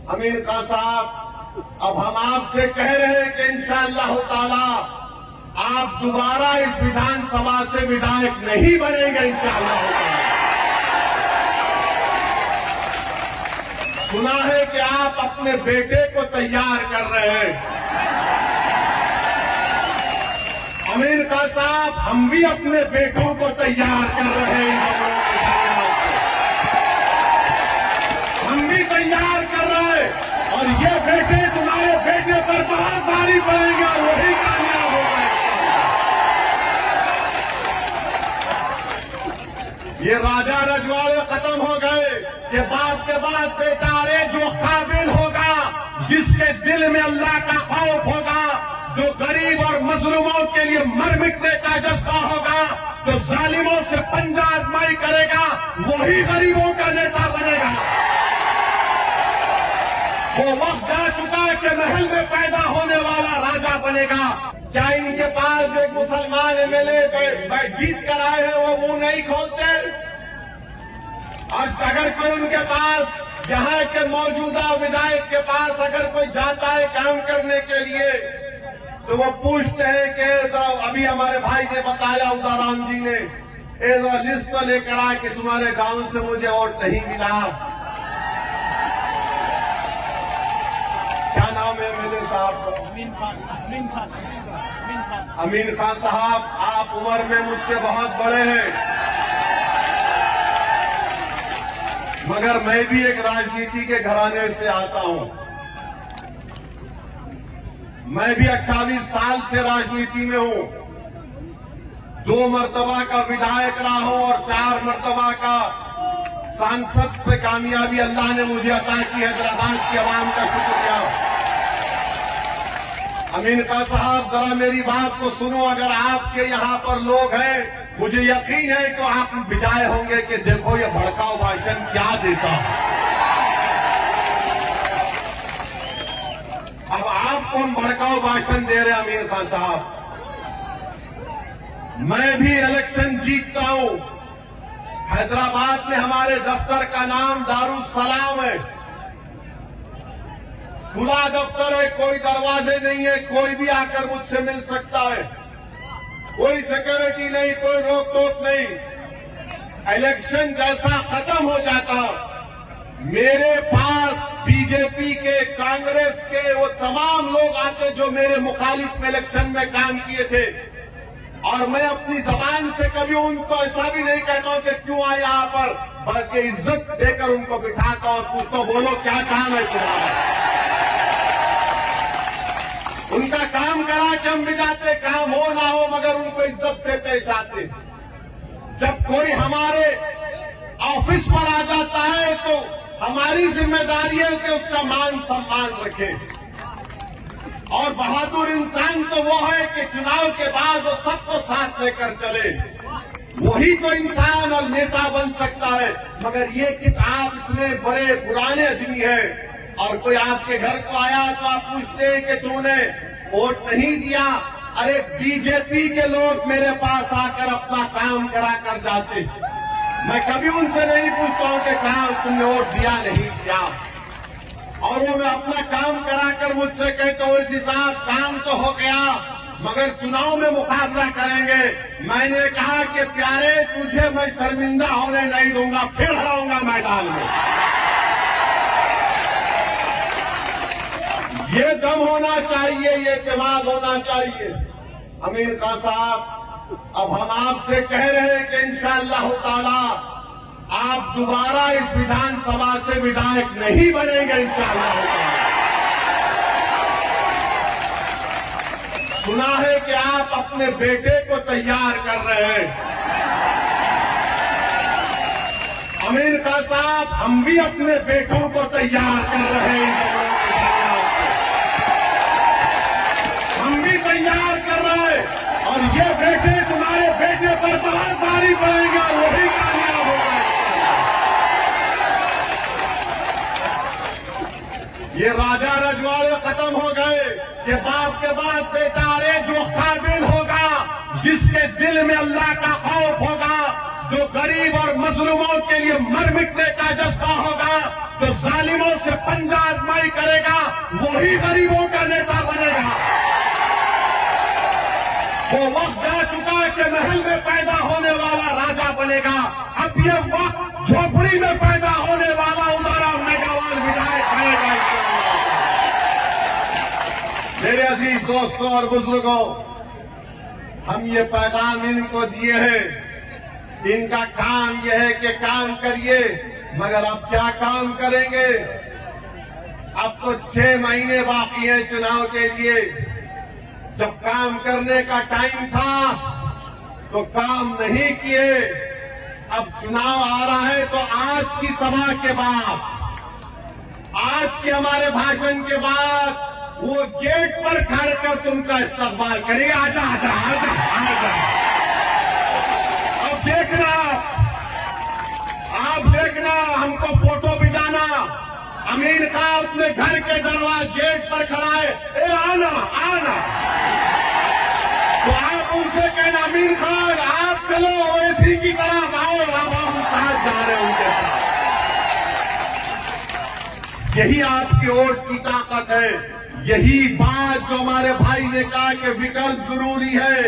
अमीर खान साहब, अब हम आपसे कह रहे हैं कि इंशाअल्लाह ताला आप दोबारा इस विधानसभा से विधायक नहीं बनेंगे इंशाअल्लाह ताला। सुना है कि आप अपने बेटे को तैयार कर रहे हैं। अमीर खान साहब, हम भी अपने बेटों को तैयार कर रहे हैं। हम भी तैयार कर रहे हैं और ये बेटे तुम्हारे बेटे पर बहुत भारी पड़ेंगे और वही कामयाब हो गए। ये राजा रजवाड़े खत्म हो गए कि बाप के बाद बेटा, अरे जो काबिल होगा, जिसके दिल में अल्लाह का खौफ होगा, जो गरीब और मजलूमों के लिए मर मिटने का जज्बा होगा, जो जालिमों से पंजा आजमाई करेगा, वही गरीबों का नेता बनेगा। वो वक्त जा चुका है कि महल में पैदा होने वाला राजा बनेगा। क्या इनके पास एक मुसलमान एमएलए जीत कर आए हैं, वो मुंह नहीं खोलते? और अगर कोई उनके पास, यहाँ के मौजूदा विधायक के पास अगर कोई जाता है काम करने के लिए, तो वो पूछते हैं कि अभी हमारे भाई ने बताया, उदाराम जी ने, जरा लिस्ट तो लेकर आए कि तुम्हारे गांव से मुझे वोट नहीं मिला। क्या नाम है मेरे साहब? अमीन खान साहब, आप उम्र में मुझसे बहुत बड़े हैं, मगर मैं भी एक राजनीति के घराने से आता हूं। मैं भी 28 साल से राजनीति में हूं। 2 मर्तबा का विधायक रहा हूं और 4 मर्तबा का सांसद पे कामयाबी अल्लाह ने मुझे अता की। हैदराबाद की आवाम का शुक्रिया। अमीन खान साहब, जरा मेरी बात को सुनो। अगर आपके यहाँ पर लोग हैं, मुझे यकीन है कि आप बिजाए होंगे कि देखो ये भड़काऊ भाषण क्या देता। अब आपको हम भड़काऊ भाषण दे रहे हैं अमीर खान साहब। मैं भी इलेक्शन जीतता हूं। हैदराबाद में हमारे दफ्तर का नाम दारुस्सलाम है। खुला दफ्तर है, कोई दरवाजे नहीं है, कोई भी आकर मुझसे मिल सकता है, कोई सिक्योरिटी नहीं, कोई रोक टोक नहीं। इलेक्शन जैसा खत्म हो जाता, मेरे पास बीजेपी के, कांग्रेस के वो तमाम लोग आते जो मेरे मुखालिफ में इलेक्शन में काम किए थे, और मैं अपनी जबान से कभी उनको ऐसा भी नहीं कहता हूं कि क्यों आए यहां पर, बल्कि इज्जत देकर उनको बिठाता और पूछता, बोलो क्या काम है तुम्हारा। उनका काम करा के हम भी जाते, काम हो ना हो, मगर उनको इज्जत से पेश आते। जब कोई हमारे ऑफिस पर आ जाता है तो हमारी जिम्मेदारी है कि उसका मान सम्मान रखें। और बहादुर इंसान तो वो है कि चुनाव के बाद वो सबको साथ लेकर चले, वही तो इंसान और नेता बन सकता है। मगर ये कि आप इतने बड़े पुराने आदमी हैं और कोई आपके घर को आया तो आप पूछते हैं कि तूने वोट नहीं दिया। अरे बीजेपी के लोग मेरे पास आकर अपना काम करा कर जाते, मैं कभी उनसे नहीं पूछता हूं कि कहा तुमने वोट दिया नहीं दिया, और वो मैं अपना काम कराकर मुझसे कहते हो इस हिसाब काम तो हो गया, मगर चुनाव में मुकाबला करेंगे। मैंने कहा कि प्यारे, तुझे मैं शर्मिंदा होने नहीं दूंगा, फिर हराऊंगा मैदान में। ये दम होना चाहिए, ये एतमाद होना चाहिए। अमीर खान साहब, अब हम आपसे कह रहे हैं कि इंशाअल्लाह ताला आप दोबारा इस विधानसभा से विधायक नहीं बनेंगे इंशाअल्लाह ताला। सुना है कि आप अपने बेटे को तैयार कर रहे हैं। अमीर खान साहब, हम भी अपने बेटों को तैयार कर रहे हैं। हम भी तैयार कर रहे हैं और ये बेटे तुम्हारे बेटे पर बहुत भारी पड़ेगा, वही कामयाब हो गए। ये राजा रजवाड़े खत्म हो गए कि बाप के बाद बेटा, अरे जो काबिल होगा, जिसके दिल में अल्लाह का खौफ होगा, जो गरीब और मजलूमों के लिए मर मिटने का जज्बा होगा, जो जालिमों से पंजा आजमाई कार्रवाई करेगा वही गरीबों का नेता बनेगा। वो वक्त जा चुका है कि महल में पैदा होने वाला राजा बनेगा। अब ये वक्त झोपड़ी में पैदा होने वाला उदारा मेगावान विधायक बनेगा। मेरे अजीज दोस्तों और बुजुर्गों, हम ये पैगाम इनको दिए हैं। इनका काम यह है कि काम करिए, मगर अब क्या काम करेंगे? अब तो 6 महीने बाकी हैं चुनाव के लिए। जब काम करने का टाइम था तो काम नहीं किए। अब चुनाव आ रहा है तो आज की सभा के बाद, आज के हमारे भाषण के बाद वो गेट पर खड़ कर तुमका इस्तकबाल करिए। आजा आजा आजा आजा। अब देखना, आप देखना, हमको फोटो भिजाना। अमीर खान अपने घर के दरवाजे गेट पर खड़ा है, ए आना आना। तो आप उनसे कहना, अमीर खान आप चलो ओवैसी की तरफ आओ। अब हम साथ जा रहे हैं उनके साथ। यही आपकी वोट की ताकत है। यही बात जो हमारे भाई ने कहा कि विकल्प जरूरी है,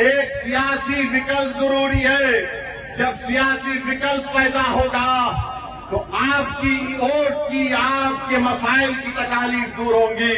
एक सियासी विकल्प जरूरी है। जब सियासी विकल्प पैदा होगा तो आपकी वोट की, आपके मसाइल की तकालीफ दूर होंगी।